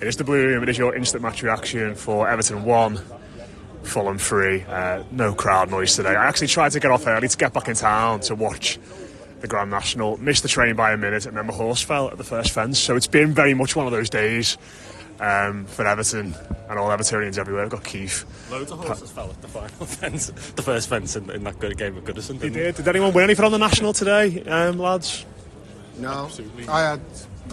It is the Blue Room. It is your instant match reaction for Everton 1, Fulham 3. No crowd noise today. I actually tried to get off early to get back in town to watch the Grand National. Missed the train by a minute, and then my horse fell at the first fence. So it's been very much one of those days for Everton and all Evertonians everywhere. I've got Keith. Loads of horses fell at the final fence, the first fence in that good game of Goodison. They did. Did anyone win anything on the National today, lads? No. Absolutely.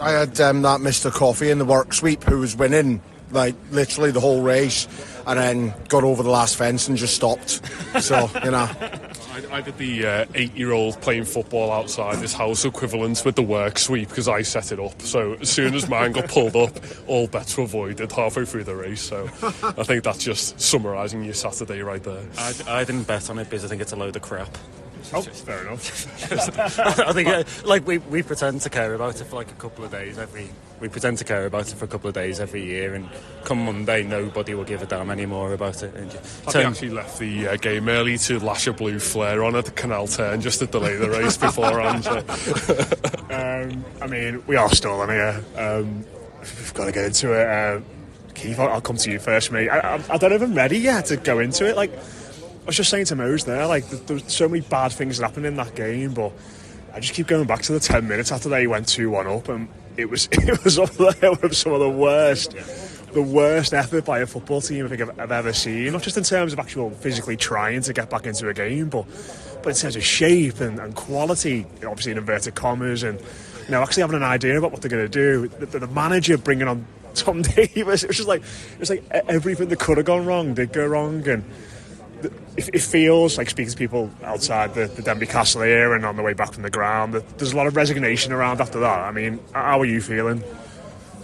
I had that Mr. Coffee in the work sweep who was winning like literally the whole race, and then got over the last fence and just stopped. So I did the 8-year-old playing football outside this house equivalent with the work sweep because I set it up. So as soon as mine got pulled up, all bets were avoided halfway through the race. So I think that's just summarising your Saturday right there. I didn't bet on it because I think it's a load of crap. Oh, fair enough. I think we pretend to care about it for like a couple of days we pretend to care about it for a couple of days every year, and come Monday nobody will give a damn anymore about it. And Paddy actually left the game early to lash a blue flare on at the canal turn just to delay the race beforehand. I mean, we are still on here. We've got to get into it. Keith, I'll come to you first, mate. I don't even ready yet to go into it. Like, I was just saying to Mose there, like, there's so many bad things that happened in that game, but I just keep going back to the 10 minutes after they went 2-1 up, and it was up there with some of the worst effort by a football team I think I've ever seen. Not just in terms of actual physically trying to get back into a game, but in terms of shape and quality, obviously in inverted commas, and actually having an idea about what they're going to do. The manager bringing on Tom Davis, it was like everything that could have gone wrong did go wrong, and it feels like, speaking to people outside the Denby Castle here and on the way back from the ground, that there's a lot of resignation around after that. I mean, how are you feeling?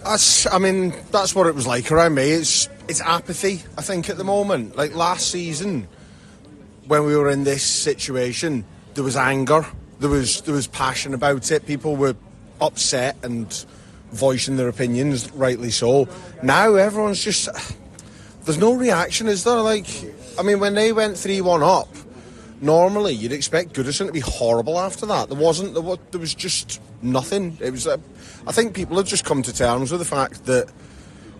that's what it was like around me. It's apathy, I think, at the moment. Like last season, when we were in this situation, there was anger, there was passion about it. People were upset and voicing their opinions, rightly so. Now everyone's just, there's no reaction, is there? Like, I mean, when they went 3-1 up, normally you'd expect Goodison to be horrible after that. There was just nothing. It was, I think people have just come to terms with the fact that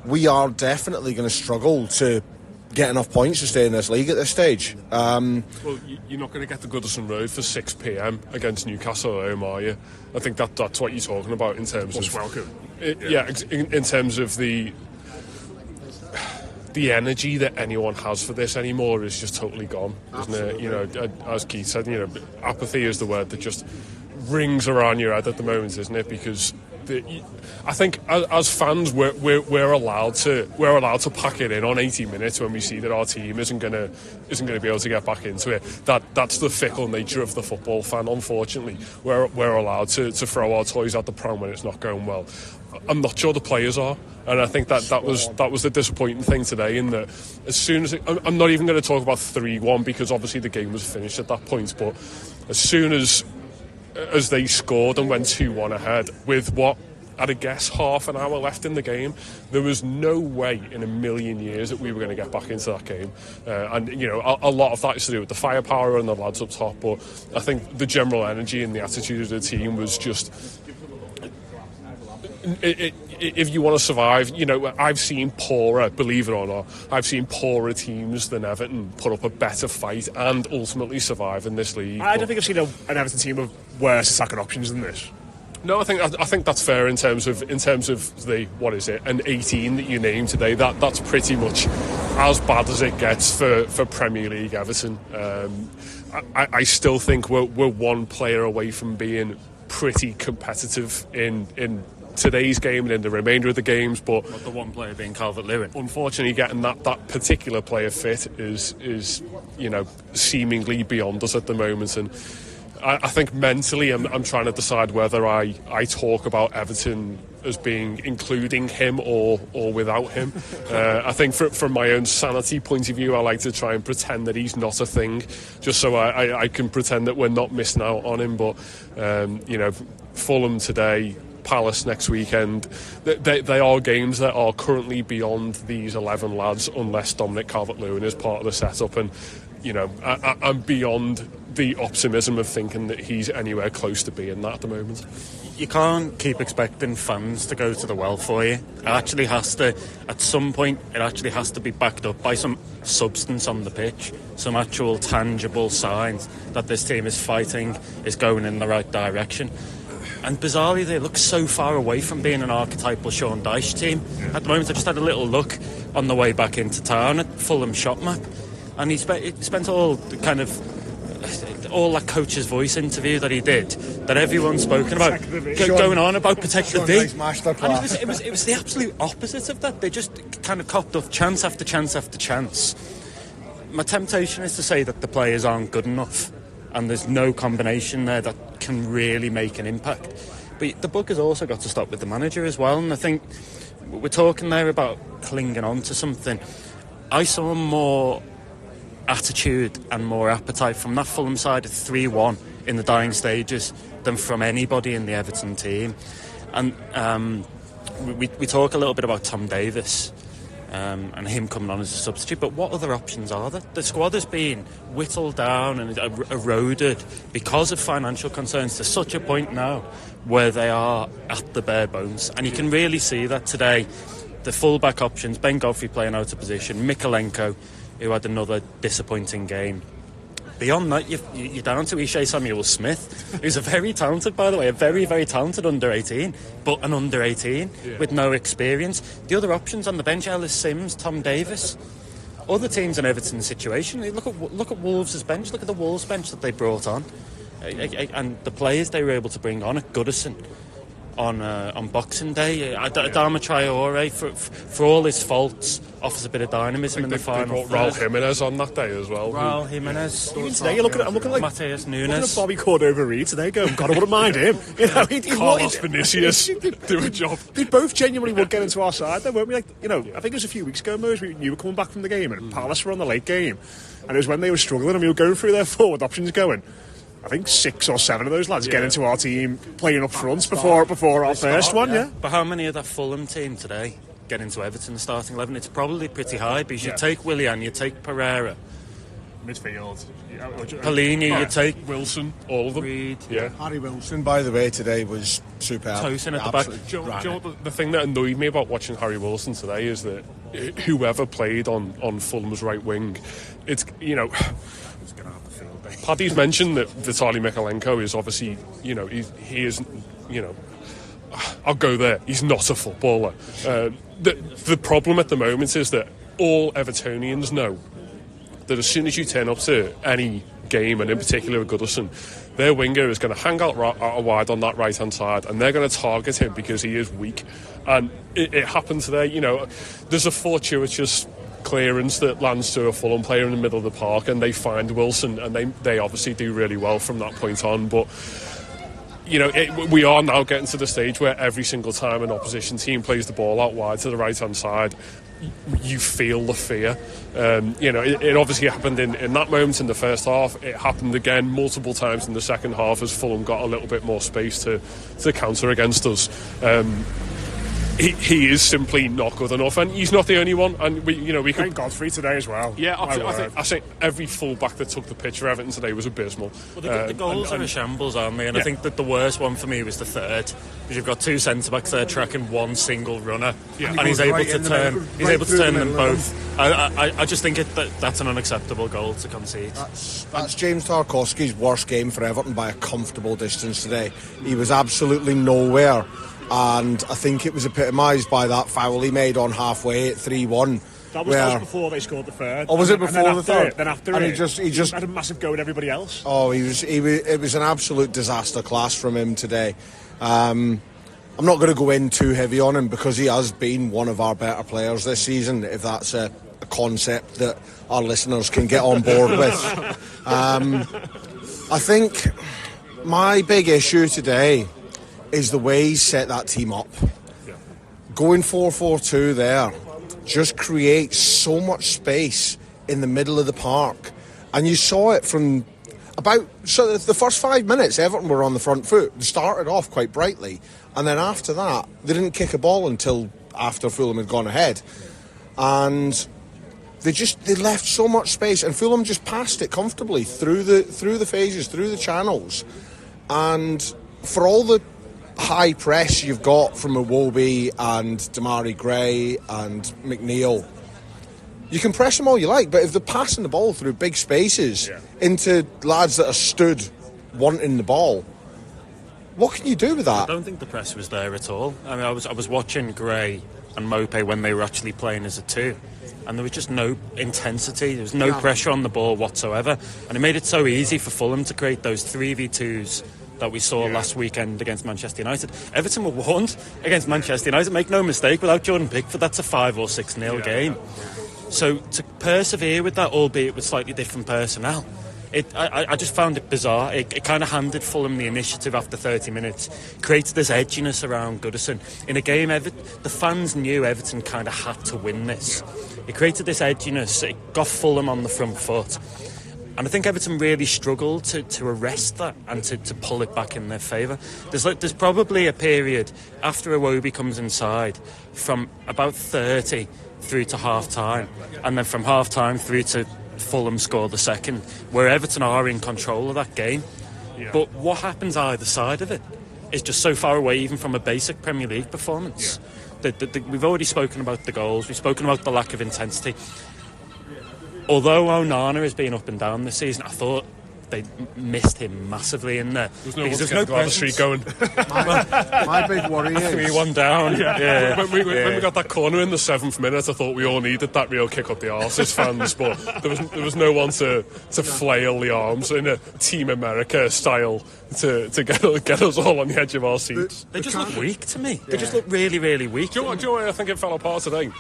we are definitely going to struggle to get enough points to stay in this league at this stage. Well, you're not going to get to Goodison Road for 6 p.m. against Newcastle at home, are you? I think that's what you're talking about in terms of welcome. In terms of the energy that anyone has for this anymore is just totally gone, isn't it? As Keith said, apathy is the word that just rings around your head at the moment, isn't it? Because I think as fans we're allowed to pack it in on 80 minutes when we see that our team isn't going to be able to get back into it. That's the fickle nature of the football fan. Unfortunately, we're allowed to throw our toys out the pram when it's not going well. I'm not sure the players are, and I think that was the disappointing thing today. In that, as soon as I'm not even going to talk about 3-1 because obviously the game was finished at that point, but as soon as they scored and went 2-1 ahead with what, I'd guess, half an hour left in the game, there was no way in a million years that we were going to get back into that game. And a lot of that is to do with the firepower and the lads up top, but I think the general energy and the attitude of the team was just, if you want to survive, I've seen poorer, believe it or not, I've seen poorer teams than Everton put up a better fight and ultimately survive in this league. I don't think I've seen an Everton team with worse attacking options than this. No, I think that's fair in terms of the, what is it, an 18 that you named today. That's pretty much as bad as it gets for Premier League Everton. I still think we're one player away from being pretty competitive in today's game and in the remainder of the games, but the one player being Calvert-Lewin. Unfortunately, getting that particular player fit is seemingly beyond us at the moment, and I think mentally I'm trying to decide whether I talk about Everton as being including him or without him. I think from my own sanity point of view, I like to try and pretend that he's not a thing, just so I can pretend that we're not missing out on him. But Fulham today, Palace next weekend, they are games that are currently beyond these 11 lads unless Dominic Calvert-Lewin is part of the setup, and I'm beyond the optimism of thinking that he's anywhere close to being that at the moment. You can't keep expecting fans to go to the well for you. It actually has to, at some point, it actually has to be backed up by some substance on the pitch, some actual tangible signs that this team is fighting, is going in the right direction. And bizarrely, they look so far away from being an archetypal Sean Dyche team. At the moment, I just had a little look on the way back into town at Fulham shop map, and he spent all that coach's voice interview that he did, that everyone's spoken about, going on about protect the V. And it was the absolute opposite of that. They just kind of copped off chance after chance after chance. My temptation is to say that the players aren't good enough, and there's no combination there that can really make an impact. But the book has also got to stop with the manager as well, and I think we're talking there about clinging on to something. I saw more attitude and more appetite from that Fulham side at 3-1 in the dying stages than from anybody in the Everton team. And we talk a little bit about Tom Davis and him coming on as a substitute, but what other options are there? The squad has been whittled down and eroded because of financial concerns to such a point now where they are at the bare bones, and you can really see that today. The full-back options, Ben Godfrey playing out of position, Mikalenko, who had another disappointing game. Beyond that, you're down to Ishe Samuel-Smith, who's a very talented, by the way, a very, very talented under-18, but an under-18 with no experience. The other options on the bench, Ellis Sims, Tom Davis. Other teams in Everton's situation, look at Wolves' bench, look at the Wolves bench that they brought on, and the players they were able to bring on at Goodison on Boxing Day. Adama Traore, for all his faults, offers a bit of dynamism in the final. They brought Raul Jimenez on that day as well. Raul Jimenez. Even today, I'm looking at Mateus Nunes. Looking at Bobby Cordova-Reid today, going, God, I wouldn't mind him. You know, Carlos Vinicius do a job. They both genuinely would get into our side, though, weren't we? Like, you know, I think it was a few weeks ago, Mo, you were coming back from the game, and Palace were on the late game, and it was when they were struggling, and we were going through their forward options, going, I think 6 or 7 of those lads get into our team playing up front before our first one, yeah. But how many of that Fulham team today get into Everton's starting 11? It's probably pretty high, because you take Willian, you take Pereira, midfield, Pellegrini, you take Wilson, all of them. Reed, Harry Wilson, by the way, today was superb. Tosin at the back. Do you know the thing that annoyed me about watching Harry Wilson today is that whoever played on Fulham's right wing, it's, you know, Paddy's mentioned that Vitaly Mikalenko is obviously, you know, he is, you know, I'll go there, he's not a footballer. The problem at the moment is that all Evertonians know that as soon as you turn up to any game, and in particular at Goodison, their winger is going to hang out wide on that right hand side, and they're going to target him because he is weak. And it happened today. You know, there's a fortuitous clearance that lands to a Fulham player in the middle of the park, and they find Wilson, and they obviously do really well from that point on. But you know, we are now getting to the stage where every single time an opposition team plays the ball out wide to the right hand side, you feel the fear. You know, it obviously happened in that moment in the first half. It happened again multiple times in the second half as Fulham got a little bit more space to counter against us. He is simply not good enough, and he's not the only one. And we could. Thank Godfrey today as well. Yeah, I think every full-back that took the pitch for Everton today was abysmal. Well, the goals are a shambles, aren't they? And I think that the worst one for me was the third, because you've got 2 centre-backs there tracking one single runner, and he's able to turn them both. I just think that's an unacceptable goal to concede. That's James Tarkowski's worst game for Everton by a comfortable distance today. He was absolutely nowhere. And I think it was epitomised by that foul he made on halfway at 3-1. That was before they scored the third. Oh, was it before the third? Then after and it, he just had a massive go at everybody else. Oh, it was an absolute disaster class from him today. I'm not going to go in too heavy on him because he has been one of our better players this season, if that's a concept that our listeners can get on board with. I think my big issue today is the way he set that team up. Going 4-4-2 there just creates so much space in the middle of the park, and you saw it from the first 5 minutes Everton were on the front foot. They started off quite brightly, and then after that they didn't kick a ball until after Fulham had gone ahead, and they left so much space, and Fulham just passed it comfortably through the phases, through the channels, and for all the high press you've got from Iwobi and Damari Gray and McNeil, you can press them all you like, but if they're passing the ball through big spaces into lads that are stood wanting the ball, what can you do with that? I don't think the press was there at all. I mean, I was watching Gray and Mope when they were actually playing as a two, and there was just no intensity. There was no pressure on the ball whatsoever, and it made it so easy for Fulham to create those 3v2s that we saw last weekend against Manchester United. Everton were warned against Manchester United. Make no mistake, without Jordan Pickford, that's a 5 or 6-0 game. So to persevere with that, albeit with slightly different personnel, I just found it bizarre. It kind of handed Fulham the initiative after 30 minutes, created this edginess around Goodison. In a game, the fans knew Everton kind of had to win this. It created this edginess, it got Fulham on the front foot. And I think Everton really struggled to arrest that and to pull it back in their favour. There's probably a period after Iwobi comes inside from about 30 through to half-time, and then from half-time through to Fulham score the second, where Everton are in control of that game. But what happens either side of it is just so far away even from a basic Premier League performance. We've already spoken about the goals, we've spoken about the lack of intensity. Although Onana has been up and down this season, I thought they missed him massively in there. There's no presence. Street going. my big worry is 3-1 down. When we got that corner in the 7th minute, I thought we all needed that real kick up the arse as fans, but there was no one to flail the arms in a Team America style to get us all on the edge of our seats. They just look weak to me. They just look really, really weak. Do you know what I think it fell apart today?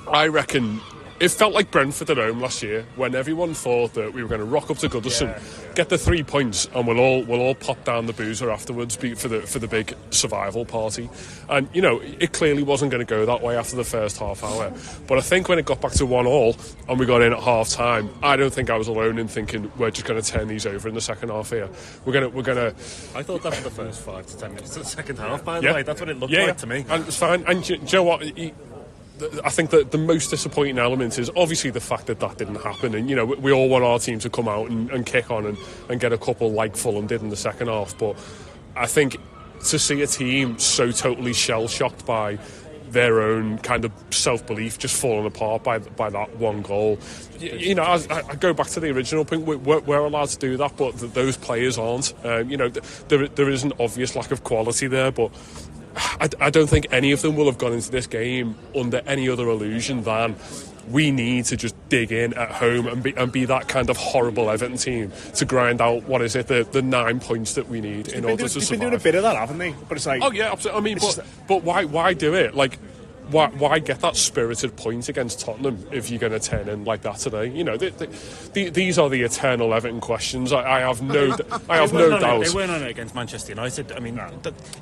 I reckon it felt like Brentford at home last year, when everyone thought that we were going to rock up to Goodison, get the 3 points, and we'll all pop down the boozer afterwards for the big survival party. And it clearly wasn't going to go that way after the first half hour. But I think when it got back to 1-1 and we got in at half time, I don't think I was alone in thinking we're just going to turn these over in the second half here. We're gonna. I thought that for the first 5 to 10 minutes of the second half. By the way, that's what it looked like to me. And it's fine. And do you know what? I think that the most disappointing element is obviously the fact that didn't happen, and we all want our team to come out and kick on and get a couple like Fulham did in the second half. But I think to see a team so totally shell-shocked by their own kind of self-belief just falling apart by that one goal, I go back to the original point. We're allowed to do that, but those players aren't. There is an obvious lack of quality there, but I don't think any of them will have gone into this game under any other illusion than we need to just dig in at home and be that kind of horrible Everton team to grind out, what is it, the 9 points that we need in order to survive. They've been doing a bit of that, haven't they? But it's like, oh yeah, absolutely. I mean, but why do it? Like, why get that spirited point against Tottenham if you're going to turn in like that today? These are the eternal Everton questions. I have no doubt. They weren't on it against Manchester United. I mean,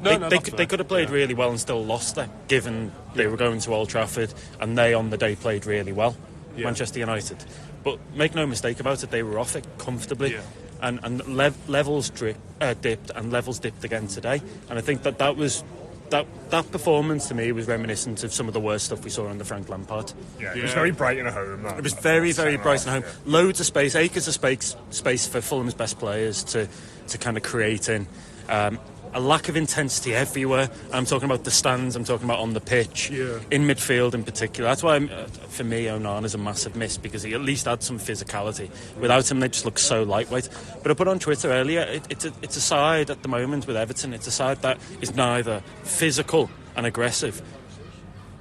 they could have played really well and still lost there, given they were going to Old Trafford, and they on the day played really well, Manchester United. But make no mistake about it, they were off it comfortably. And levels dipped and levels dipped again today. And I think that was... That performance to me was reminiscent of some of the worst stuff we saw under Frank Lampard. It was very bright in a home. It was very, very bright in a home. Loads of space, acres of space for Fulham's best players to kind of create in. A lack of intensity everywhere. I'm talking about the stands, I'm talking about on the pitch, in midfield in particular. That's why, for me, Onana's a massive miss, because he at least had some physicality. Without him, they just look so lightweight. But I put on Twitter earlier, it's a side at the moment with Everton, it's a side that is neither physical and aggressive,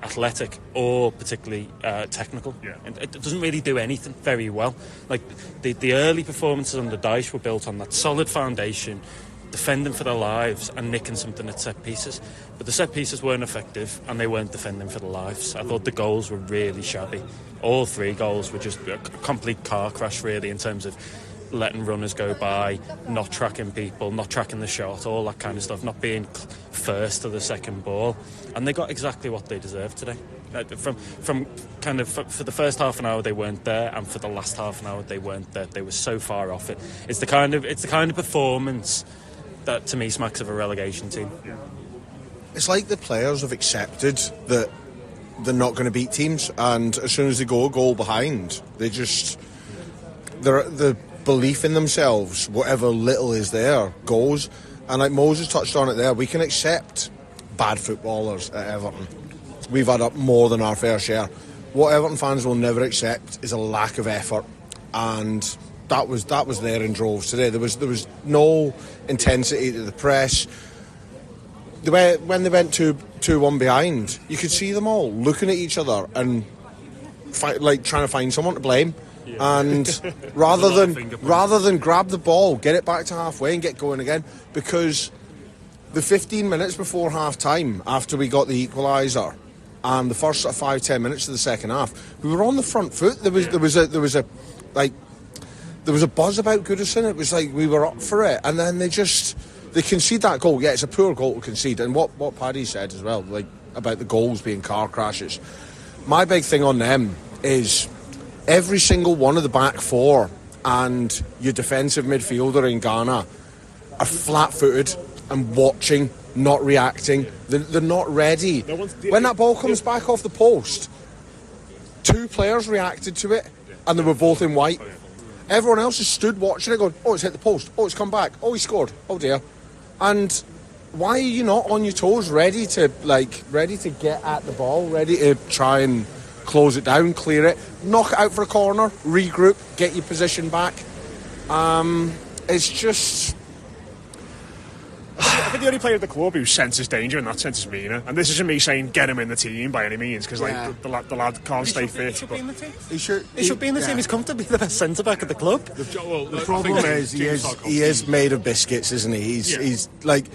athletic, or particularly technical. It doesn't really do anything very well. Like the early performances under Dyche were built on that solid foundation, defending for their lives and nicking something at set pieces. But the set pieces weren't effective, and they weren't defending for their lives. I thought the goals were really shabby. All 3 goals were just a complete car crash, really, in terms of letting runners go by, not tracking people, not tracking the shot, all that kind of stuff, not being first to the second ball. And they got exactly what they deserved today. From kind of for the first half an hour they weren't there, and for the last half an hour they weren't there. They were so far off it. It's the kind of performance that to me smacks of a relegation team. It's like the players have accepted that they're not going to beat teams, and as soon as they go a goal behind, the belief in themselves, whatever little is there, goes. And like Moses touched on it there, we can accept bad footballers at Everton. We've had up more than our fair share. What Everton fans will never accept is a lack of effort, and that was there in droves today. There was no intensity to the press. When they went 2-1 behind, you could see them all looking at each other and trying to find someone to blame. Yeah. And rather than grab the ball, get it back to halfway and get going again, because the 15 minutes before half time, after we got the equaliser, and the first 5-10 minutes of the second half, we were on the front foot. There was a buzz about Goodison. It was like we were up for it, and then they concede that goal. Yeah, it's a poor goal to concede, and what Paddy said as well, like about the goals being car crashes. My big thing on them is every single one of the back four and your defensive midfielder in Ghana are flat-footed and watching, not reacting. They're not ready. When that ball comes back off the post, 2 players reacted to it, and they were both in white. Everyone else has stood watching it going, oh, it's hit the post, oh, it's come back, oh, he scored, oh dear. And why are you not on your toes, ready to get at the ball, ready to try and close it down, clear it, knock it out for a corner, regroup, get your position back? It's just... I think the only player at the club who senses danger in that sense is Mina, and this isn't me saying get him in the team by any means, because the lad can't stay fit. He should be in the team. He's come to be the best centre back at the club. The problem is he is made of biscuits, isn't he? He's like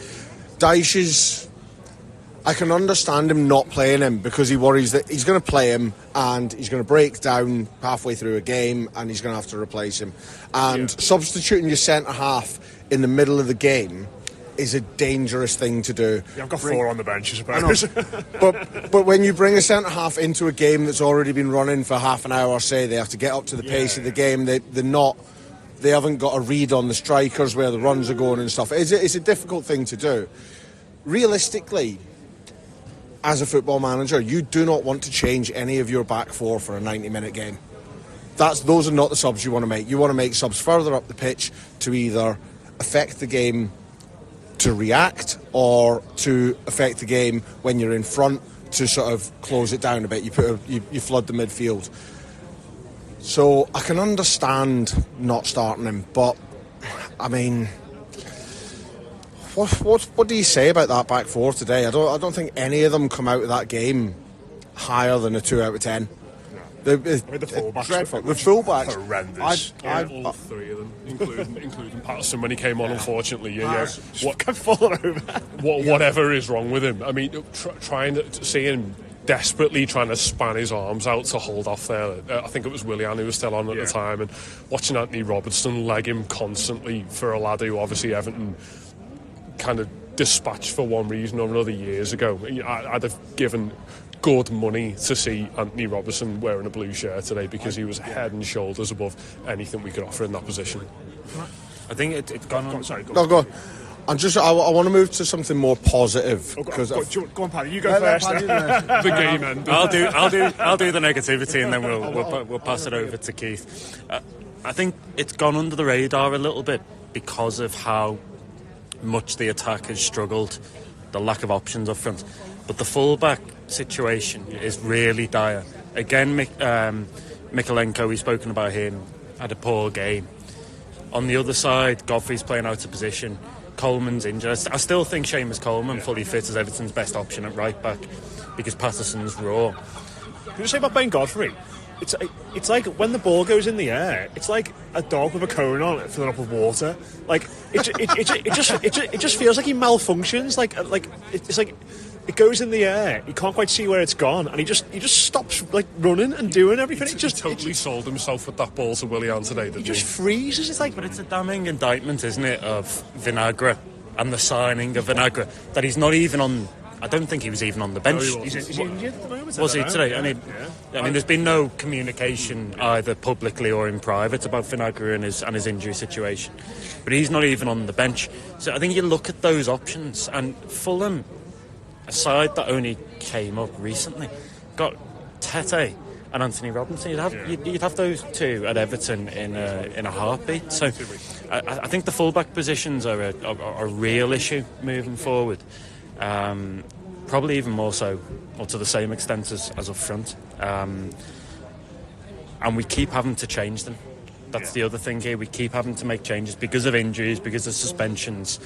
Dyche. I can understand him not playing him because he worries that he's going to play him and he's going to break down halfway through a game and he's going to have to replace him. And substituting your centre half in the middle of the game is a dangerous thing to do. Yeah, I've got 4 on the bench, I suppose. but when you bring a centre half into a game that's already been running for half an hour, say they have to get up to the pace of the game. They haven't got a read on the strikers where the runs are going and stuff. It's a difficult thing to do. Realistically, as a football manager, you do not want to change any of your back four for a 90-minute game. Those are not the subs you want to make. You want to make subs further up the pitch to either affect the game to react or to affect the game when you're in front to sort of close it down a bit. You flood the midfield. So I can understand not starting him, but I mean, what do you say about that back four today? I don't think any of them come out of that game higher than a 2 out of 10. The fullbacks, dreadful. The fullbacks, horrendous. All 3 of them, including Patterson when he came on. Unfortunately, whatever is wrong with him. I mean, seeing him desperately trying to span his arms out to hold off there. I think it was Willian who was still on at the time, and watching Anthony Robertson leg him constantly for a lad who obviously Everton kind of dispatched for one reason or another years ago. I'd have given good money to see Anthony Robertson wearing a blue shirt today because he was head and shoulders above anything we could offer in that position. I think it's gone on. Sorry, go on. No, go on. I want to move to something more positive. Go on, Paddy. You go first. The game ended. I'll do the negativity, and then we'll pass it over to Keith. I think it's gone under the radar a little bit because of how much the attack has struggled, the lack of options up front. But the fullback situation is really dire. Again, Mikalenko, we've spoken about him, had a poor game. On the other side, Godfrey's playing out of position. Coleman's injured. I still think Seamus Coleman fully fit as Everton's best option at right back because Patterson's raw. Can you say about Ben Godfrey? It's like when the ball goes in the air, it's like a dog with a cone on it filling up with water. Like it just feels like he malfunctions. It's like it goes in the air, he can't quite see where it's gone, and he just stops like running and doing everything. He totally sold himself with that ball to Willian today. He just freezes. It's like, but it's a damning indictment, isn't it, of Vinagre and the signing of Vinagre that he's not even on. I don't think he was even on the bench. No, he's injured at the moment. Was he today? I mean, there's been no communication either publicly or in private about Vinagre and his injury situation. But he's not even on the bench. So I think you look at those options, and Fulham, a side that only came up recently, got Tete and Anthony Robinson. You'd have those two at Everton in a heartbeat. So I think the fullback positions are a real issue moving forward. Probably even more so, or to the same extent as up front. And we keep having to change them. That's the other thing here. We keep having to make changes because of injuries, because of suspensions.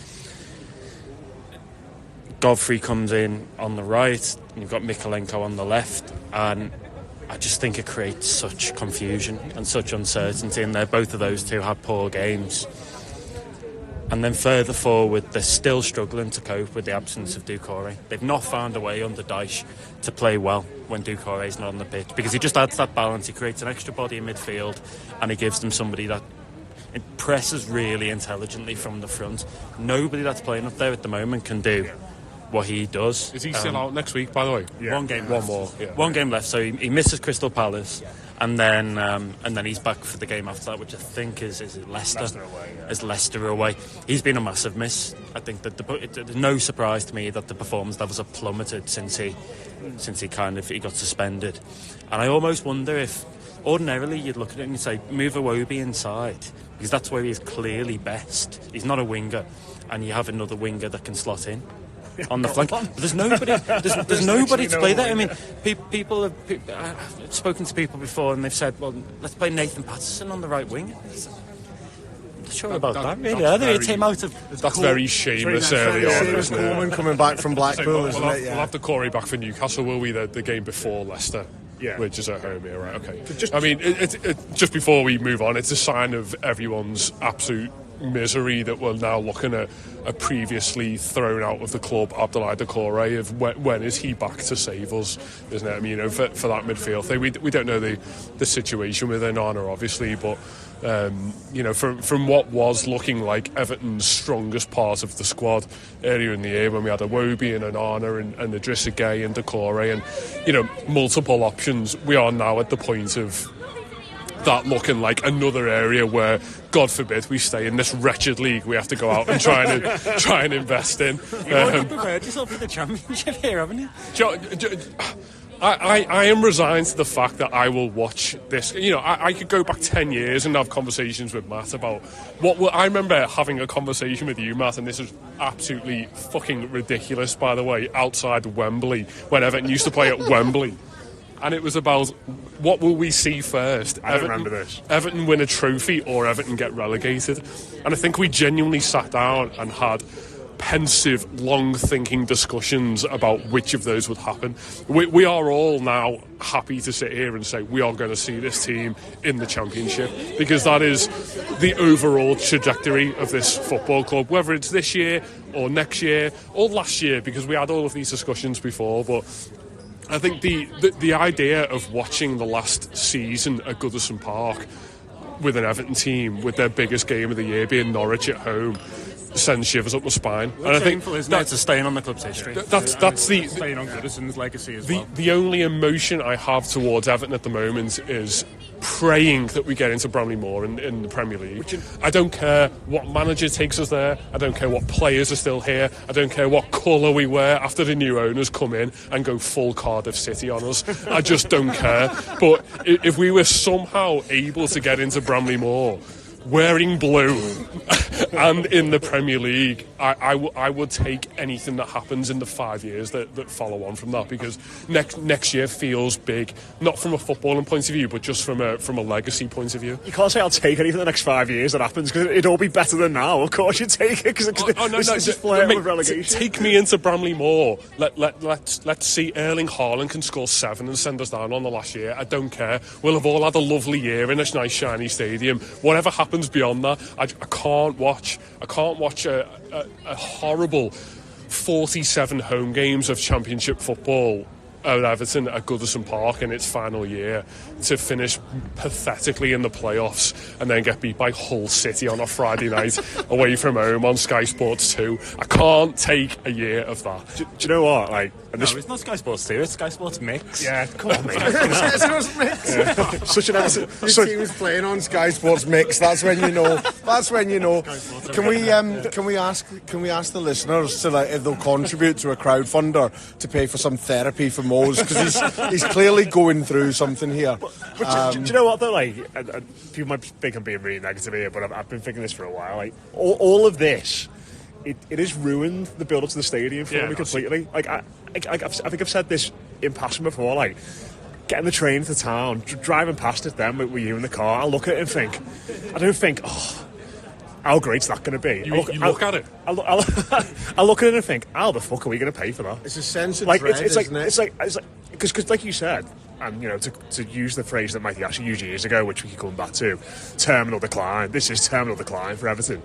Godfrey comes in on the right, and you've got Mikolenko on the left, and I just think it creates such confusion and such uncertainty, and both of those two had poor games. And then further forward, they're still struggling to cope with the absence of Doucouré. They've not found a way under Dyche to play well when Doucouré's not on the pitch, because he just adds that balance. He creates an extra body in midfield, and he gives them somebody that presses really intelligently from the front. Nobody that's playing up there at the moment can do what he does. Is he still out next week, by the way? Yeah. One game left. So he misses Crystal Palace, and then he's back for the game after that, which I think is Leicester. Leicester away. He's been a massive miss. I think that there's no surprise to me that the performance levels have plummeted since he got suspended. And I almost wonder if ordinarily you'd look at it and you'd say move Iwobi inside, because that's where he's clearly best. He's not a winger, and you have another winger that can slot in on the flank. But there's nobody. There's nobody to play there. I mean, I've spoken to people before, and they've said, "Well, let's play Nathan Patterson on the right wing." I'm not sure about that. Really, are they a team out of? That's very Seamus early on, isn't it? Coleman coming back from Blackpool, isn't it? We'll have the Corey back for Newcastle, will we? The game before Leicester. Yeah. Which is at home here, right? Okay. I mean, just before we move on, it's a sign of everyone's absolute misery that we're now looking at a previously thrown out of the club Abdoulaye Doucouré of when is he back to save us, isn't it? I mean, for that midfield thing, we don't know the situation with Onana, obviously, but from what was looking like Everton's strongest part of the squad earlier in the year, when we had Iwobi and Onana and Idrissa Gueye and Doucouré and multiple options, we are now at the point of that looking like another area where, God forbid, we stay in this wretched league we have to go out and try and invest in. You've already prepared yourself for the Championship here, haven't you? I am resigned to the fact that I will watch this. I could go back 10 years and have conversations with Matt about I remember having a conversation with you, Matt, and this is absolutely fucking ridiculous, by the way, outside Wembley, when Everton used to play at Wembley. And it was about, what will we see first? I don't remember this. Everton win a trophy or Everton get relegated. And I think we genuinely sat down and had pensive, long-thinking discussions about which of those would happen. We are all now happy to sit here and say we are going to see this team in the Championship, because that is the overall trajectory of this football club, whether it's this year or next year or last year, because we had all of these discussions before. But I think the idea of watching the last season at Goodison Park with an Everton team, with their biggest game of the year being Norwich at home, sends shivers up my spine. And I think it's a stain on the club's history. That's the stain on Goodison's legacy as well. The only emotion I have towards Everton at the moment is praying that we get into Bramley-Moore in the Premier League. I don't care what manager takes us there. I don't care what players are still here. I don't care what colour we wear after the new owners come in and go full Cardiff City on us. I just don't care. But if we were somehow able to get into Bramley-Moore wearing blue and in the Premier League, I would take anything that happens in the 5 years that follow on from that, because next year feels big, not from a footballing point of view, but just from a legacy point of view. You can't say I'll take anything the next 5 years that happens, because it'd all be better than now. Of course you take it, because this is flirting with relegation. Take me into Bramley-Moore. Let's see Erling Haaland can score 7 and send us down on the last year. I don't care. We'll have all had a lovely year in this nice shiny stadium. Whatever happens beyond that, I can't watch a horrible 47 home games of Championship football at Everton at Goodison Park in its final year, to finish pathetically in the playoffs and then get beat by Hull City on a Friday night away from home on Sky Sports 2. I can't take a year of that. Do you know what? It's not Sky Sports 2, it's Sky Sports Mix. Yeah, come on, mate. Such an Everton. Your team is playing on Sky Sports Mix. That's when you know. Can we ask the listeners to, if they'll contribute to a crowdfunder to pay for some therapy for Mo's, because he's clearly going through something here. But do you know what though? Like, people might think I'm being really negative here, but I've been thinking this for a while. Like, all of this, it has ruined the build-up to the stadium for me completely. Like, I think I've said this in passing before. Like, getting the train to town, driving past it then with you in the car, I look at it and think, I don't think, how great's that going to be? You look at it. I look at it and think, how the fuck are we going to pay for that? It's a sense of like, dread, isn't it? It's like, because like you said, and you know, to use the phrase that Mikey actually used years ago, which we keep coming back to, terminal decline. This is terminal decline for Everton.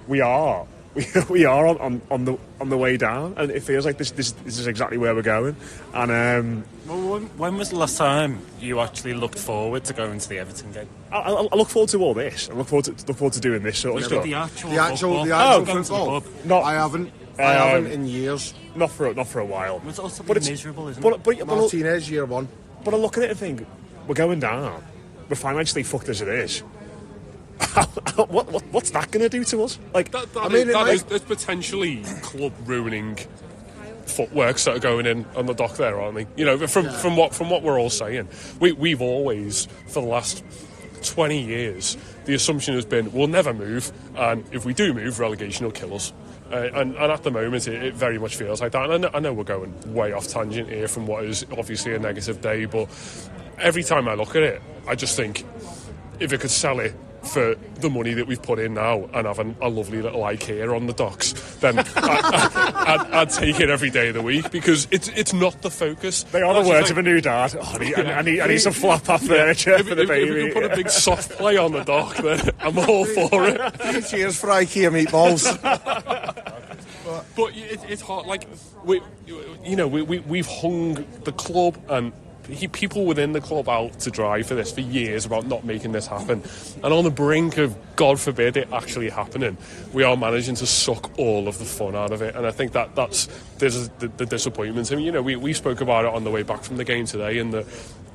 We are on the way down, and it feels like this is exactly where we're going. And well, when was the last time you actually looked forward to going to the Everton game? I look forward to all this. I look forward to doing this sort of stuff. The actual football. No, I haven't in years. Not for a while. It's also miserable, isn't it? But Martinez, year one. But I look at it and think, we're going down. We're financially fucked as it is. What's that going to do to us? Like, there's potentially club ruining footworks that are going in on the dock there, aren't they? You know, from what we're all saying, we've always, for the last 20 years, the assumption has been we'll never move, and if we do move, relegation will kill us. And at the moment, it very much feels like that. And I know we're going way off tangent here from what is obviously a negative day, but every time I look at it, I just think if it could sell it for the money that we've put in now and having a lovely little IKEA on the docks, then I'd take it every day of the week, because it's not the focus. They are the words of a new dad. I need some flat-pack furniture for the baby. If we can put a big soft play on the dock, then I'm all for it. Cheers for IKEA meatballs. But it's hard. Like we've hung the club and people within the club out to dry for this for years about not making this happen, and on the brink of, God forbid, it actually happening, we are managing to suck all of the fun out of it. And I think there's the disappointment. I mean, you know, we spoke about it on the way back from the game today, and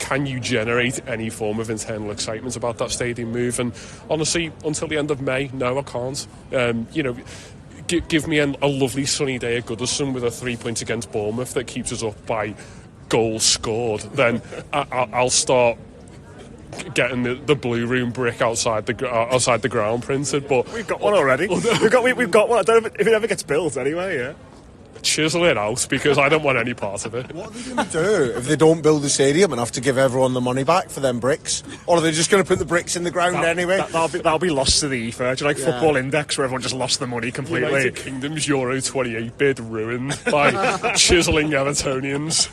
can you generate any form of internal excitement about that stadium move? And honestly, until the end of May, no, I can't. Give me a lovely sunny day at Goodison with a 3 points against Bournemouth that keeps us up by goals scored, then I'll start getting the blue room brick outside the ground printed. But we've got one already. we've got one. I don't know if it ever gets built anyway. Yeah. Chisel it out, because I don't want any part of it. What are they going to do if they don't build the stadium and have to give everyone the money back for them bricks? Or are they just going to put the bricks in the ground anyway? That'll be lost to the ether. Do you like Football Index, where everyone just lost the money completely? United Kingdom's Euro 28 bid ruined by chiselling Evertonians.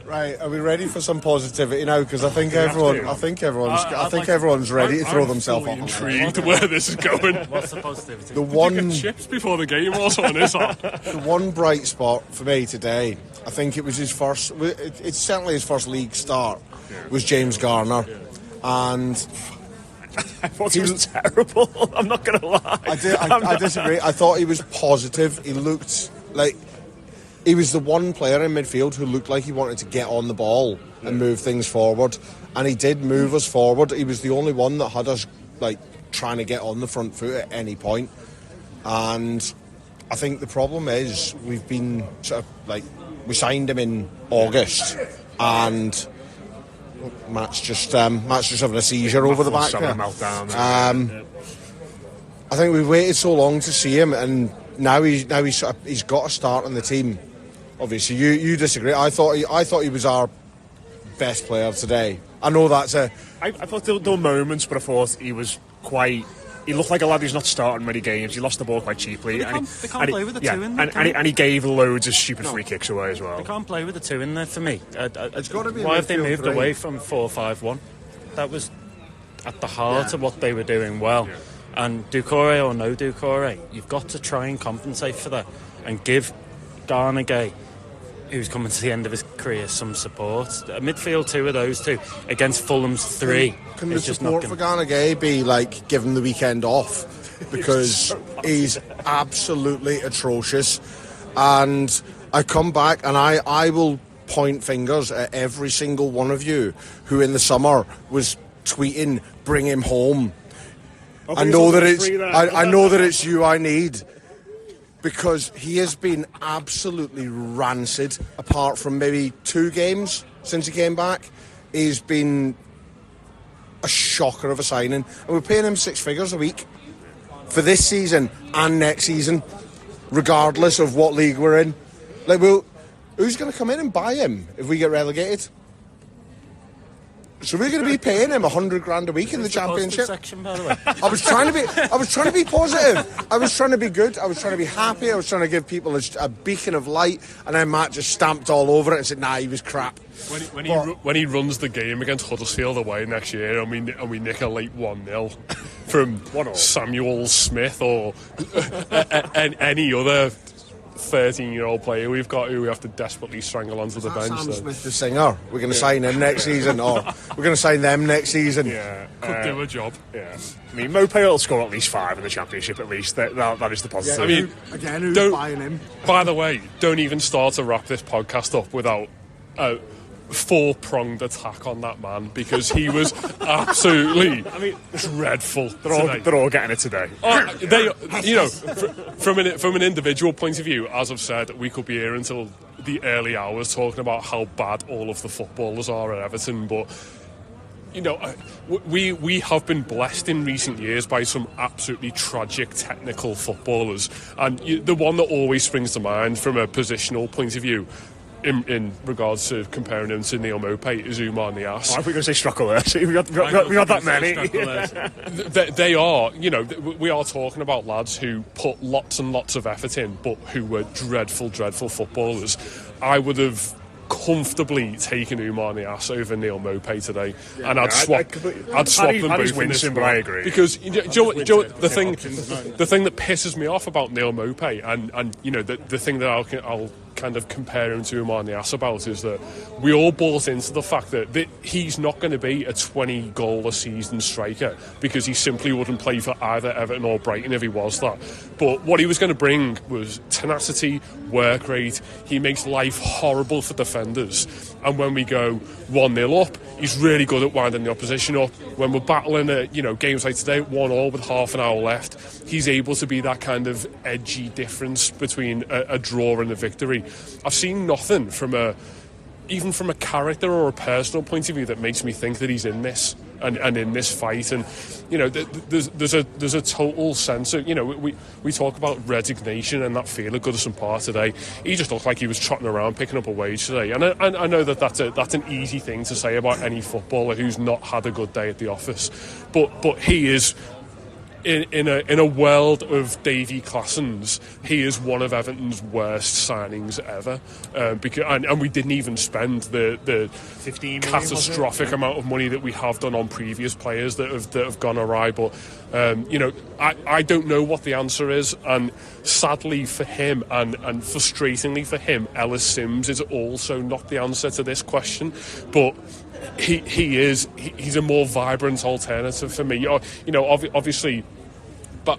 Right, are we ready for some positivity now? Because I think everyone's ready to throw themselves off. I'm intrigued where this is going. What's the positivity? The one chips before the game also on this one. The one bright spot for me today, I think it was his first. It's certainly his first league start. Was James Garner, and I thought he was terrible. I'm not going to lie. I disagree. I thought he was positive. He looked like he was the one player in midfield who looked like he wanted to get on the ball and move things forward, and he did move us forward. He was the only one that had us like trying to get on the front foot at any point. And I think the problem is we've been sort of like, we signed him in August, and Matt's just having a seizure over the back there. I think we've waited so long to see him, and now he's got a start on the team. Obviously, you disagree. I thought he was our best player today. I know that's a. I thought there were moments, but I thought he was quite. He looked like a lad who's not starting many games. He lost the ball quite cheaply. They can't play with the two in there. And he gave loads of stupid free kicks away as well. They can't play with the two in there for me. It's got to be. Why have they moved away from 4-5-1? That was at the heart of what they were doing well. Yeah. And Doucouré or no Doucouré, you've got to try and compensate for that and give Garnegay, who's coming to the end of his career, some support. A midfield two of those two against Fulham's three. Can the support for Garnegay be like give him the weekend off? Because he's absolutely atrocious. And I come back and I will point fingers at every single one of you who in the summer was tweeting, bring him home. I know that it's you I need. because he has been absolutely rancid, apart from maybe 2 games since he came back. He's been a shocker of a signing, and we're paying him 6 figures a week for this season and next season, regardless of what league we're in. Like, who's going to come in and buy him if we get relegated? So we're going to be paying him $100,000 a week in the Championship. Section, by the way. I was trying to be positive. I was trying to be good. I was trying to be happy. I was trying to give people a beacon of light. And then Matt just stamped all over it and said, "Nah, he was crap." When he runs the game against Huddersfield away next year, and we nick a late 1-0 from Samuel Smith or any other 13-year-old player we've got who we have to desperately strangle onto the bench. Sam Smith, the singer. We're going to sign him next season, or we're going to sign them next season. Yeah, could do a job. Yeah, I mean, Mopé will score at least 5 in the Championship at least. That is the positive. Yeah, I mean, again, who's buying him? By the way, don't even start to wrap this podcast up without a 4-pronged attack on that man, because he was absolutely dreadful. They're all getting it today. From an individual point of view, as I've said, we could be here until the early hours talking about how bad all of the footballers are at Everton, but we have been blessed in recent years by some absolutely tragic technical footballers, and the one that always springs to mind from a positional point of view in regards to comparing him to Neil Mopé is Oumar Niasse. I think we were going to say Strocklehurst. We got that many. They are, we are talking about lads who put lots and lots of effort in, but who were dreadful footballers. I would have comfortably taken Oumar Niasse over Neil Mopé today, and I'd swap them both in this, but I agree. Because the thing that pisses me off about Neil Mopé, and the thing that I'll kind of compare him to Oumar Niasse about, is that we all bought into the fact that he's not going to be a 20 goal a season striker, because he simply wouldn't play for either Everton or Brighton if he was that. But what he was going to bring was tenacity, work rate. He makes life horrible for defenders, and when we go 1-0 up, he's really good at winding the opposition up. When we're battling games like today, 1-1 with half an hour left, he's able to be that kind of edgy difference between a draw and a victory. I've seen nothing even from a character or a personal point of view that makes me think that he's in this and in this fight. And there's a total sense of, we talk about resignation and that feel at Goodison Park today. He just looked like he was trotting around picking up a wage today, and I know that's an easy thing to say about any footballer who's not had a good day at the office, but he is. In a world of Davy Claessens, he is one of Everton's worst signings ever, and we didn't even spend the 15 catastrophic amount of money that we have done on previous players that have gone awry. But I don't know what the answer is, and sadly for him and frustratingly for him, Ellis Sims is also not the answer to this question. But he's a more vibrant alternative for me. Obviously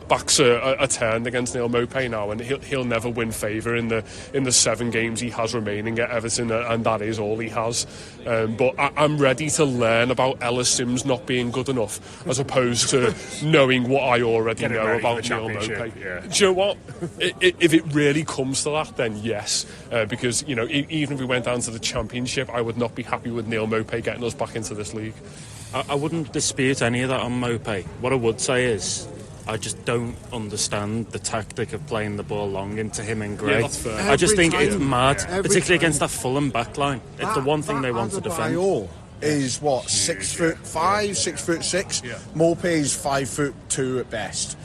backs are turned against Neil Mopé now, and he'll never win favour in the 7 games he has remaining at Everton, and that is all he has. But I'm ready to learn about Ellis Sims not being good enough, as opposed to knowing what I already know about Neil Mopé. Yeah. Do you know what? If it really comes to that, then yes, because even if we went down to the Championship, I would not be happy with Neil Mopé getting us back into this league. I wouldn't dispute any of that on Mopé. What I would say is, I just don't understand the tactic of playing the ball long into him and Gray. Yeah, that's fair. I just think it's mad, Every particularly time. against that Fulham backline. It's the one thing they want to defend. Is what, 6'5", 6'6". Yeah. Mopé's 5'2" at best.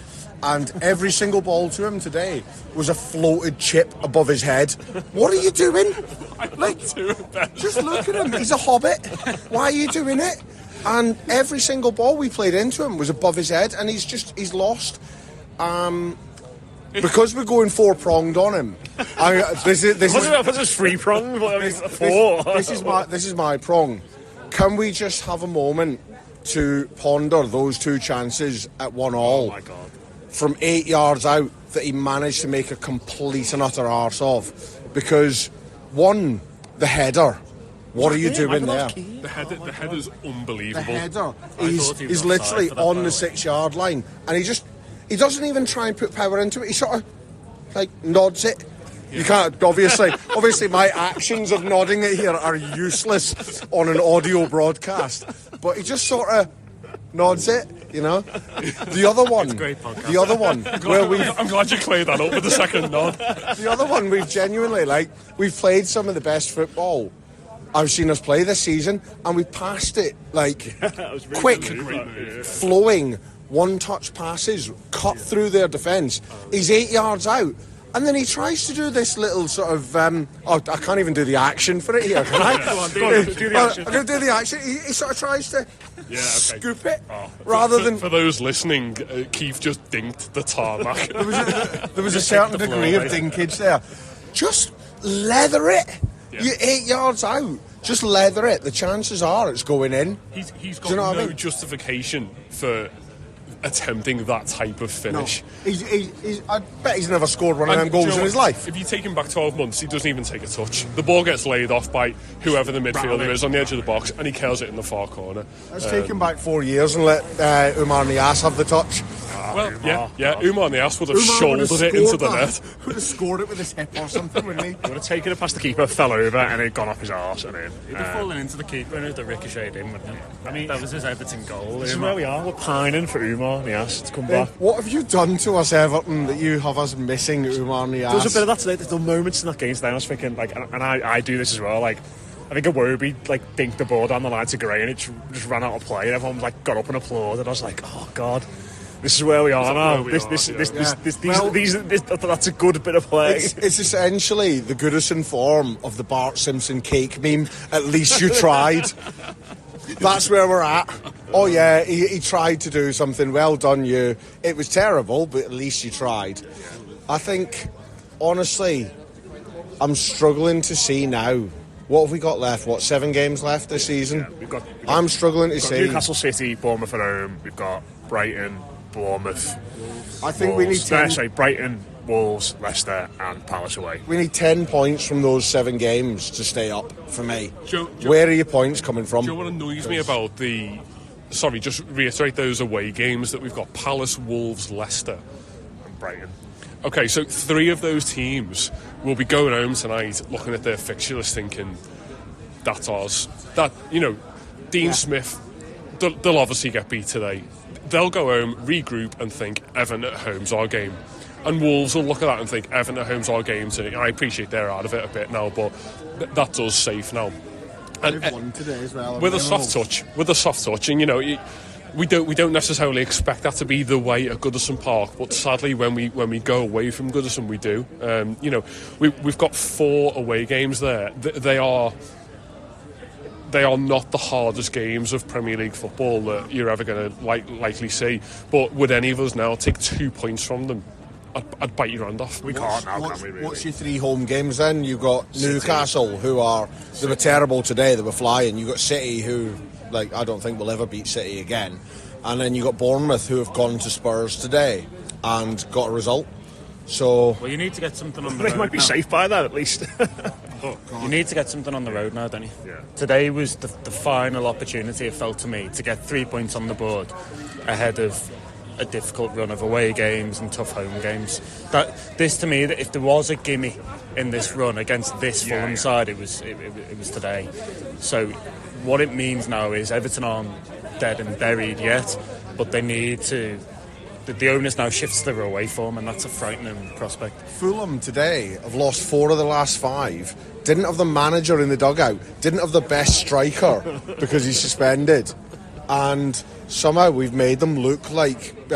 And every single ball to him today was a floated chip above his head. What are you doing? Just look at him. He's a hobbit. Why are you doing it? And every single ball we played into him was above his head, and he's lost. Because we're going 4-pronged on him. This is 3-pronged. This is my prong. Can we just have a moment to ponder those 2 chances at 1-1? Oh my God! From 8 yards out that he managed to make a complete and utter arse of, because the header. What are you doing there? The header's unbelievable. The header is literally on the 6-yard line, and he doesn't even try and put power into it. He sort of like nods it. You can't, obviously my actions of nodding it here are useless on an audio broadcast, but he just sort of nods it, you know. The other one, I'm glad you cleared that up with the second nod. The other one, we've played some of the best football I've seen us play this season, and we passed it like quick, flowing, one-touch passes, cut through their defence. He's 8 yards out. And then he tries to do this little sort of... I can't even do the action for it here, can I? Go on, do the action. I'm going to do the action. He sort of tries to scoop it, rather than... For those listening, Keith just dinked the tarmac. There was a certain degree of dinkage there. Just leather it. Yeah. You're 8 yards out. Just leather it. The chances are it's going in. He's got no justification for attempting that type of finish. No. I bet he's never scored one of them goals in his life. If you take him back 12 months, he doesn't even take a touch. The ball gets laid off by whoever the midfielder is on the edge of the box, and he kills it in the far corner. Let's take him back 4 years and let Umar Niasse have the touch. Umar Niasse would have shouldered it into the net. Would have scored it with his hip or something, wouldn't he? Would have taken it past the keeper, fell over, and it gone off his arse and in. He'd have fallen into the keeper and it would have ricocheted in, wouldn't it? I mean, that was his Everton goal. This is where we are. We're pining for Umar Niasse to come back. What have you done to us, Everton, that you have us missing Umar Niasse? There was a bit of that today. There's the moments in that game today I was thinking, like, and I do this as well, like, I think Iwobi dinked the ball down the line to Gray and it just ran out of play and everyone got up and applauded and I was like, oh God, this is where we are now. That's a good bit of play. It's essentially the Goodison form of the Bart Simpson cake meme. At least you tried. That's where we're at. Oh yeah, he tried to do something. Well done, you. It was terrible, but at least you tried. I think, honestly, I'm struggling to see now. What have we got left? 7 games left this season? Yeah, I'm struggling to see. Newcastle City, Bournemouth at home. We've got Brighton, Bournemouth. I think Wolves. we need 10. Brighton, Wolves, Leicester, and Palace away. We need 10 points from those 7 games to stay up for me. Joe, where are your points coming from? Do you know what annoys me about just reiterate those away games that we've got? Palace, Wolves, Leicester, and Brighton. Okay, so 3 of those teams will be going home tonight, looking at their fixture list, thinking that's ours. Dean Smith, they'll obviously get beat today. They'll go home, regroup, and think Everton at home's our game. And Wolves will look at that and think Everton at home's our game. So I appreciate they're out of it a bit now, but that's us safe now. And won today as well. With a soft touch, and we don't necessarily expect that to be the way at Goodison Park, but sadly when we go away from Goodison we do. We've got 4 away games there. They are not the hardest games of Premier League football that you're ever going to likely see. But would any of us now take 2 points from them? I'd bite your hand off. We can't now, can we? Really? What's your 3 home games then? You've got Newcastle, they were terrible today, they were flying. You've got City, who, I don't think will ever beat City again. And then you've got Bournemouth, who have gone to Spurs today and got a result. So... Well, you need to get something on the road. They might be safe by that, at least. You need to get something on the road now, don't you? Yeah. Today was the final opportunity, it felt to me, to get 3 points on the board ahead of a difficult run of away games and tough home games. This to me, that if there was a gimme in this run against this Fulham side, it was today. So what it means now is Everton aren't dead and buried yet, but they need to... The onus now shifts to their away form, and that's a frightening prospect. Fulham today have lost 4 of the last 5. Didn't have the manager in the dugout. Didn't have the best striker because he's suspended. And somehow we've made them look like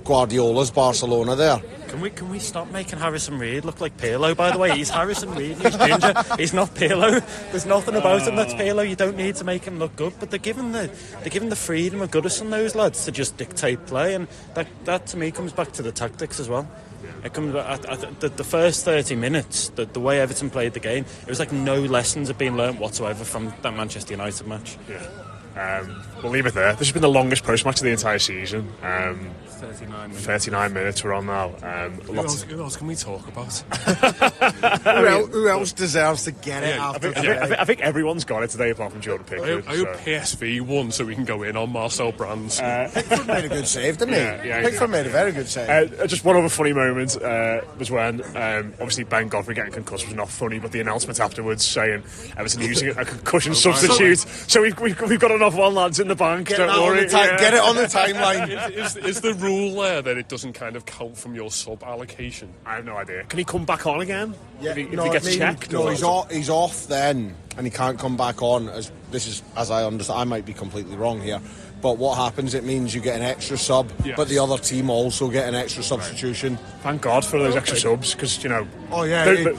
Guardiola's Barcelona there. Can we stop making Harrison Reed look like Pirlo, by the way? He's Harrison Reed, he's ginger, he's not Pirlo. There's nothing about him that's Pirlo. You don't need to make him look good, but they're given the freedom of Goodison, those lads, to just dictate play, and that to me comes back to the tactics as well. It comes the first 30 minutes, the way Everton played the game, it was like no lessons have been learnt whatsoever from that Manchester United match. Yeah. We'll leave it there. This has been the longest post-match of the entire season. 39 minutes we're on now. Who else can we talk about? Who else deserves to get it after today? I think everyone's got it today apart from Jordan Pickford. I hope PSV won so we can go in on Marcel Brands. Pickford made a good save, didn't he? Yeah, Pickford made a very good save. Just one other funny moment was when obviously Ben Godfrey getting concussed was not funny, but the announcement afterwards saying Everton using a concussion substitute. So we've got another one, lads, in the bank. Get it on the timeline. Is the rule there that it doesn't kind of count from your sub allocation? I have no idea. Can he come back on again? Yeah, if he gets checked? No, he's off then, and he can't come back on. As I understand, I might be completely wrong here. But what happens, it means you get an extra sub, yes. But the other team also get an extra substitution. Thank God for those extra subs, because, you know,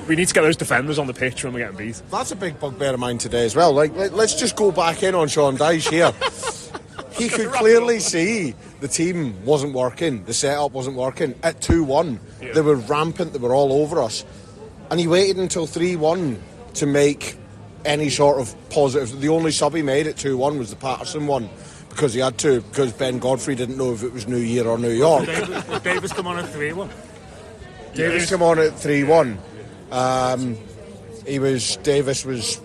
we need to get those defenders on the pitch when we're getting beat. That's a big bugbear of mine today as well. Let's just go back in on Sean Dyche here. He could clearly see the team wasn't working, the setup wasn't working. At 2-1, they were rampant, they were all over us. And he waited until 3-1 to make any sort of positive. The only sub he made at 2-1 was the Patterson one. Because he had to, because Ben Godfrey didn't know if it was New Year or New York. Davis come on at 3-1. Davis come on at 3-1. Davis was.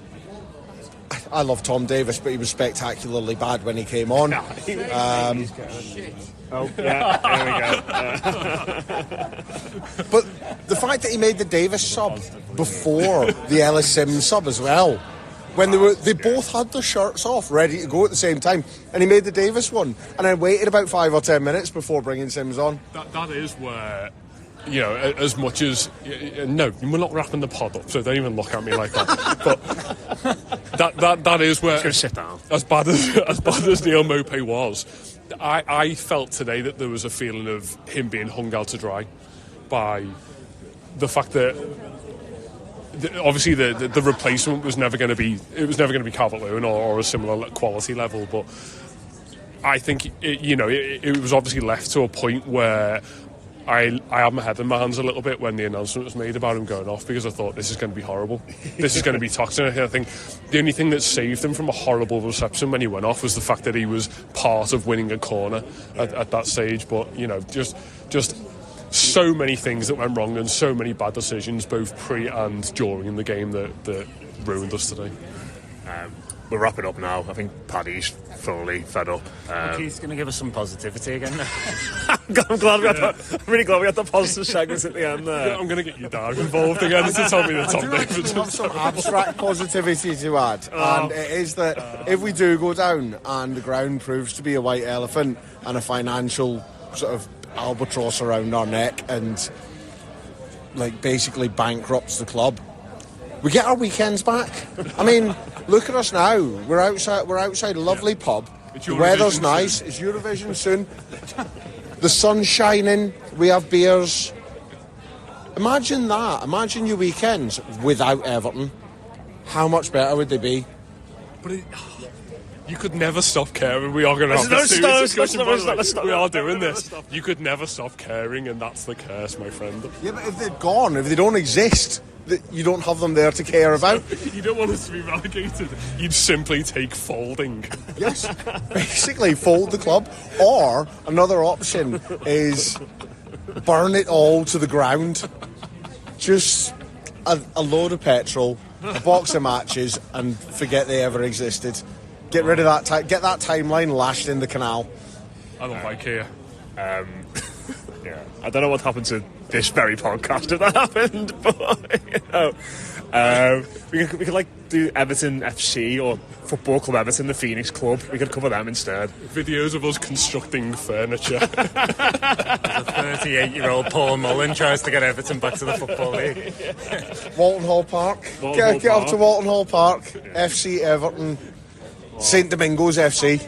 I love Tom Davis, but he was spectacularly bad when he came on. There we go. But the fact that he made the Davis sub before the Ellis Sims sub as well. When they both had their shirts off, ready to go at the same time, and he made the Davis one, and I waited about 5 or 10 minutes before bringing Sims on. That is where, you know, as much as no, we're not wrapping the pod up, so don't even look at me like that. But that is where, just sit down. As bad as Neil Maupay was, I felt today that there was a feeling of him being hung out to dry by the fact that. Obviously, the replacement was never going to be Calvert-Lewin or a similar quality level, but I think it was obviously left to a point where I had my head in my hands a little bit when the announcement was made about him going off, because I thought this is going to be horrible, this is going to be toxic. I think the only thing that saved him from a horrible reception when he went off was the fact that he was part of winning a corner at that stage. But you know, just so many things that went wrong and so many bad decisions both pre and during the game that ruined us today. We'll wrap it up now. I think Paddy's thoroughly fed up. He's going to give us some positivity again. I'm really glad we had the positive segments at the end there. Yeah, I'm going to get your dad involved again to tell me that Tom Davis have some abstract positivity to add, and it is that if we do go down and the ground proves to be a white elephant and a financial sort of albatross around our neck and like basically bankrupts the club, we get our weekends back. I mean, look at us now. We're outside a lovely pub. The weather's nice. It's Eurovision soon. The sun's shining. We have beers. Imagine that. Imagine your weekends without Everton. How much better would they be? But you could never stop caring. We are going to have this serious discussion. We are doing this. You could never stop caring, and that's the curse, my friend. Yeah, but if they're gone, if they don't exist, you don't have them there to care about. You don't want us to be relegated. You'd simply take folding. Yes, basically fold the club. Or another option is burn it all to the ground. Just a load of petrol, a box of matches, and forget they ever existed. Get rid of that. Get that timeline lashed in the canal. I don't like here. Yeah, I don't know what happened to this very podcast if that happened, but we could like do Everton FC or Football Club Everton, the Phoenix Club. We could cover them instead. Videos of us constructing furniture. A 38-year-old Paul Mullen tries to get Everton back to the Football League. Walton Hall Park. Get up to Walton Hall Park. Yeah. FC Everton. St Domingos FC.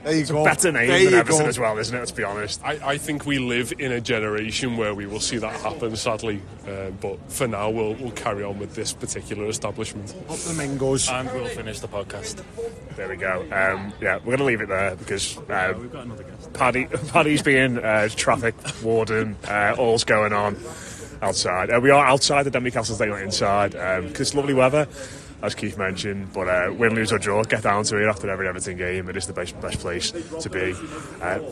There you go. A better name than Everton as well, isn't it? Let's be honest. I think we live in a generation where we will see that happen, sadly. But for now, we'll carry on with this particular establishment. Up the Mingos. And we'll finish the podcast. There we go. Yeah, we're going to leave it there because we've got another guest. Paddy's being traffic warden. All's going on outside. We are outside the Denby Castles Day, not inside, because it's lovely weather. as Keith mentioned. But win, lose or draw, get down to it after every Everton game. It is the best place to be.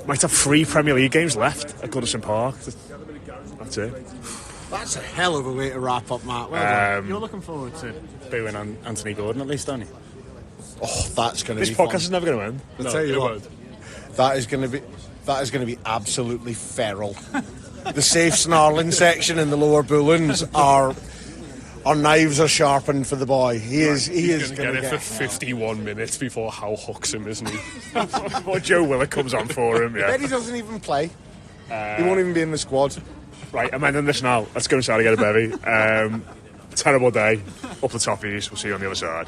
Might have 3 Premier League games left at Goodison Park. That's it. That's a hell of a way to wrap up, Matt. Well done. You're looking forward to booing on Anthony Gordon at least, aren't you? Oh, that's going to be This podcast fun. is never going to end. I'll tell you what, that is going to be absolutely feral. The safe snarling section in the lower Bullens our knives are sharpened for the boy. He is going to get it for 51 minutes before Howe hooks him, isn't he? Or Joe Willock comes on for him. I Yeah. bet he doesn't even play. He won't even be in the squad. Right, I'm ending this now. Let's go inside and get a bevy. Terrible day. Up the toppies. We'll see you on the other side.